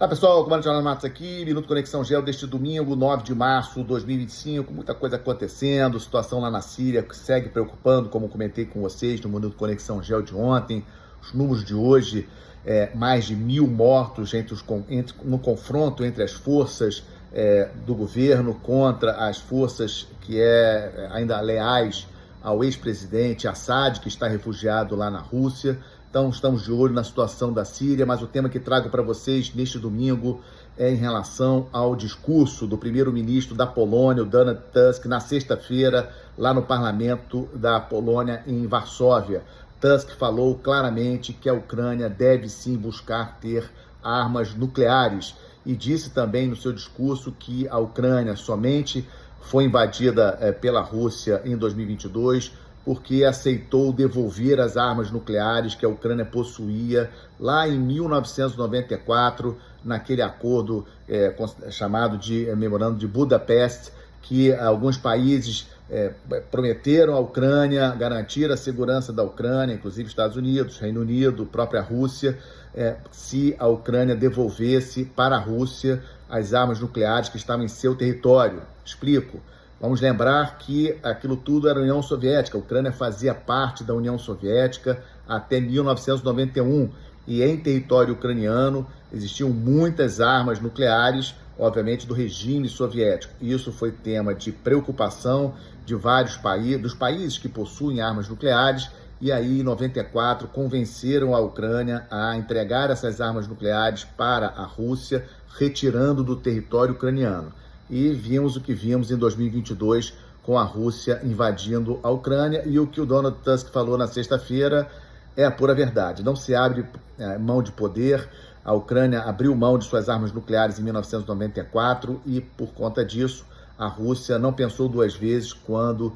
Olá pessoal, Comandante Jonathan Matos aqui, Minuto Conexão Geo deste domingo, 9 de março de 2025, muita coisa acontecendo, situação lá na Síria que segue preocupando, como comentei com vocês no Minuto Conexão Geo de ontem, os números de hoje, mais de 1.000 mortos no confronto entre as forças do governo contra as forças que ainda leais ao ex-presidente Assad, que está refugiado lá na Rússia. Então, estamos de olho na situação da Síria, mas o tema que trago para vocês neste domingo é em relação ao discurso do primeiro-ministro da Polônia, o Donald Tusk, na sexta-feira, lá no parlamento da Polônia, em Varsóvia. Tusk falou claramente que a Ucrânia deve sim buscar ter armas nucleares e disse também no seu discurso que a Ucrânia somente foi invadida pela Rússia em 2022 porque aceitou devolver as armas nucleares que a Ucrânia possuía lá em 1994, naquele acordo chamado de Memorando de Budapeste, que alguns países prometeram à Ucrânia garantir a segurança da Ucrânia, inclusive Estados Unidos, Reino Unido, própria Rússia, se a Ucrânia devolvesse para a Rússia as armas nucleares que estavam em seu território. Explico. Vamos lembrar que aquilo tudo era a União Soviética, a Ucrânia fazia parte da União Soviética até 1991, e em território ucraniano existiam muitas armas nucleares, obviamente do regime soviético. Isso foi tema de preocupação de vários países, dos países que possuem armas nucleares, e aí em 94 convenceram a Ucrânia a entregar essas armas nucleares para a Rússia, retirando do território ucraniano. E vimos o que vimos em 2022 com a Rússia invadindo a Ucrânia, e o que o Donald Tusk falou na sexta-feira é a pura verdade. Não se abre mão de poder. A Ucrânia abriu mão de suas armas nucleares em 1994 e, por conta disso, a Rússia não pensou duas vezes quando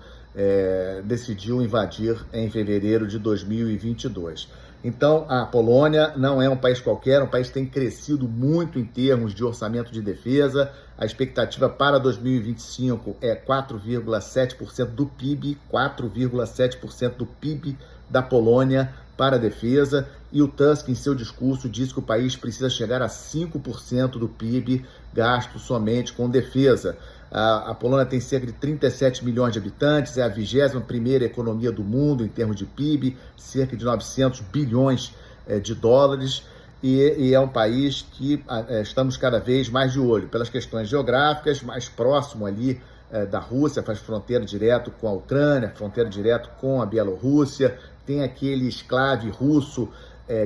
decidiu invadir em fevereiro de 2022. Então, a Polônia não é um país qualquer, um país que tem crescido muito em termos de orçamento de defesa. A expectativa para 2025 é 4,7% do PIB, 4,7% do PIB da Polônia para a defesa. E o Tusk, em seu discurso, disse que o país precisa chegar a 5% do PIB gasto somente com defesa. A Polônia tem cerca de 37 milhões de habitantes, é a 21ª economia do mundo em termos de PIB, cerca de 900 bilhões de dólares, e é um país que estamos cada vez mais de olho, pelas questões geográficas, mais próximo ali da Rússia, faz fronteira direto com a Ucrânia, fronteira direto com a Bielorrússia, tem aquele esclave russo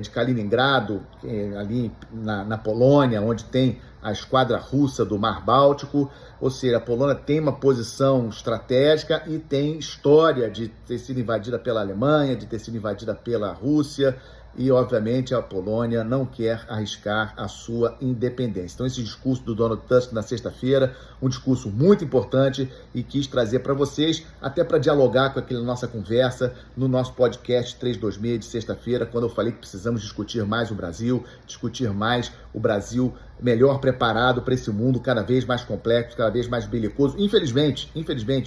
de Kaliningrado, ali na Polônia, onde tem a esquadra russa do Mar Báltico. Ou seja, a Polônia tem uma posição estratégica e tem história de ter sido invadida pela Alemanha, de ter sido invadida pela Rússia, e, obviamente, a Polônia não quer arriscar a sua independência. Então, esse discurso do Donald Tusk na sexta-feira, um discurso muito importante, e quis trazer para vocês, até para dialogar com aquela nossa conversa no nosso podcast 326 de sexta-feira, quando eu falei que precisamos discutir mais o Brasil, discutir mais o Brasil melhor preparado para esse mundo cada vez mais complexo, cada vez mais belicoso. Infelizmente,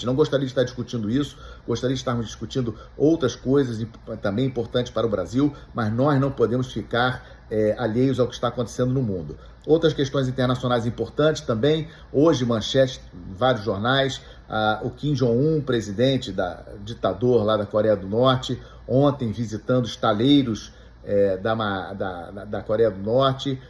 não gostaria de estar discutindo isso, gostaria de estarmos discutindo outras coisas também importantes para o Brasil, mas nós não podemos ficar alheios ao que está acontecendo no mundo. Outras questões internacionais importantes também, hoje manchete em vários jornais, o Kim Jong-un, presidente ditador lá da Coreia do Norte, ontem visitando estaleiros da Coreia do Norte,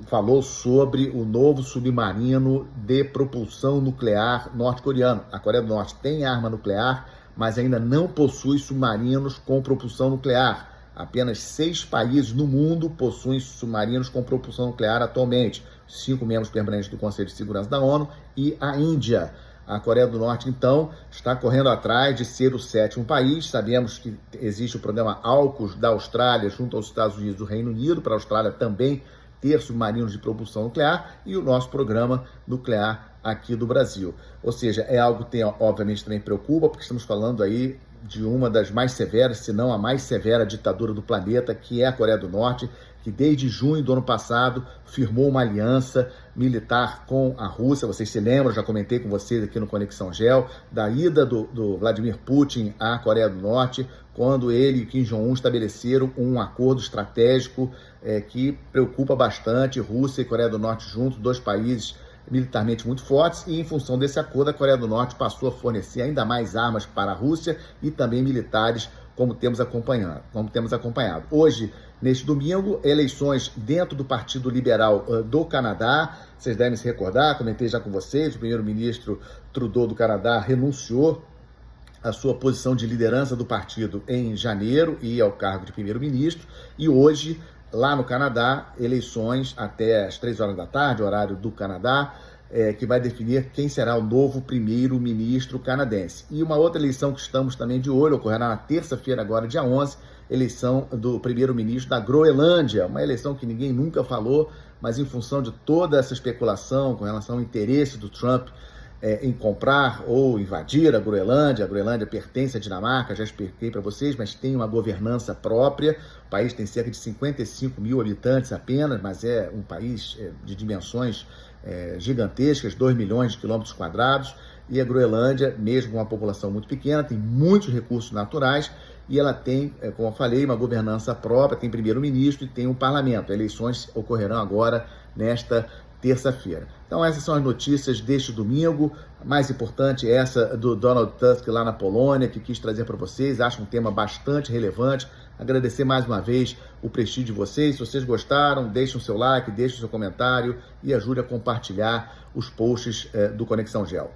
falou sobre o novo submarino de propulsão nuclear norte-coreano. A Coreia do Norte tem arma nuclear, mas ainda não possui submarinos com propulsão nuclear. Apenas 6 países no mundo possuem submarinos com propulsão nuclear atualmente. 5 membros permanentes do Conselho de Segurança da ONU e a Índia. A Coreia do Norte, então, está correndo atrás de ser o 7º país. Sabemos que existe o programa AUKUS da Austrália junto aos Estados Unidos e do Reino Unido, para a Austrália também ter submarinos de propulsão nuclear, e o nosso programa nuclear aqui do Brasil. Ou seja, é algo que, obviamente, também preocupa, porque estamos falando aí de uma das mais severas, se não a mais severa ditadura do planeta, que é a Coreia do Norte, que desde junho do ano passado firmou uma aliança militar com a Rússia. Vocês se lembram, já comentei com vocês aqui no Conexão Gel, da ida do Vladimir Putin à Coreia do Norte, quando ele e Kim Jong-un estabeleceram um acordo estratégico que preocupa bastante Rússia e Coreia do Norte juntos, dois países militarmente muito fortes, e em função desse acordo a Coreia do Norte passou a fornecer ainda mais armas para a Rússia e também militares, como temos acompanhado. Hoje, neste domingo, eleições dentro do Partido Liberal do Canadá. Vocês devem se recordar, comentei já com vocês, o primeiro-ministro Trudeau do Canadá renunciou à sua posição de liderança do partido em janeiro e ao cargo de primeiro-ministro, e hoje, lá no Canadá, eleições até às 3 horas da tarde, horário do Canadá, que vai definir quem será o novo primeiro-ministro canadense. E uma outra eleição que estamos também de olho, ocorrerá na terça-feira, agora dia 11, eleição do primeiro-ministro da Groenlândia, uma eleição que ninguém nunca falou, mas em função de toda essa especulação com relação ao interesse do Trump em comprar ou invadir a Groenlândia pertence à Dinamarca, já expliquei para vocês, mas tem uma governança própria. O país tem cerca de 55 mil habitantes apenas, mas é um país de dimensões gigantescas, 2 milhões de quilômetros quadrados, e a Groenlândia, mesmo com uma população muito pequena, tem muitos recursos naturais, e ela tem, como eu falei, uma governança própria, tem primeiro-ministro e tem um parlamento. Eleições ocorrerão agora nesta terça-feira. Então essas são as notícias deste domingo. A mais importante é essa do Donald Tusk lá na Polônia, que quis trazer para vocês. Acho um tema bastante relevante. Agradecer mais uma vez o prestígio de vocês. Se vocês gostaram, deixem o seu like, deixem o seu comentário e ajude a compartilhar os posts do Conexão Gel.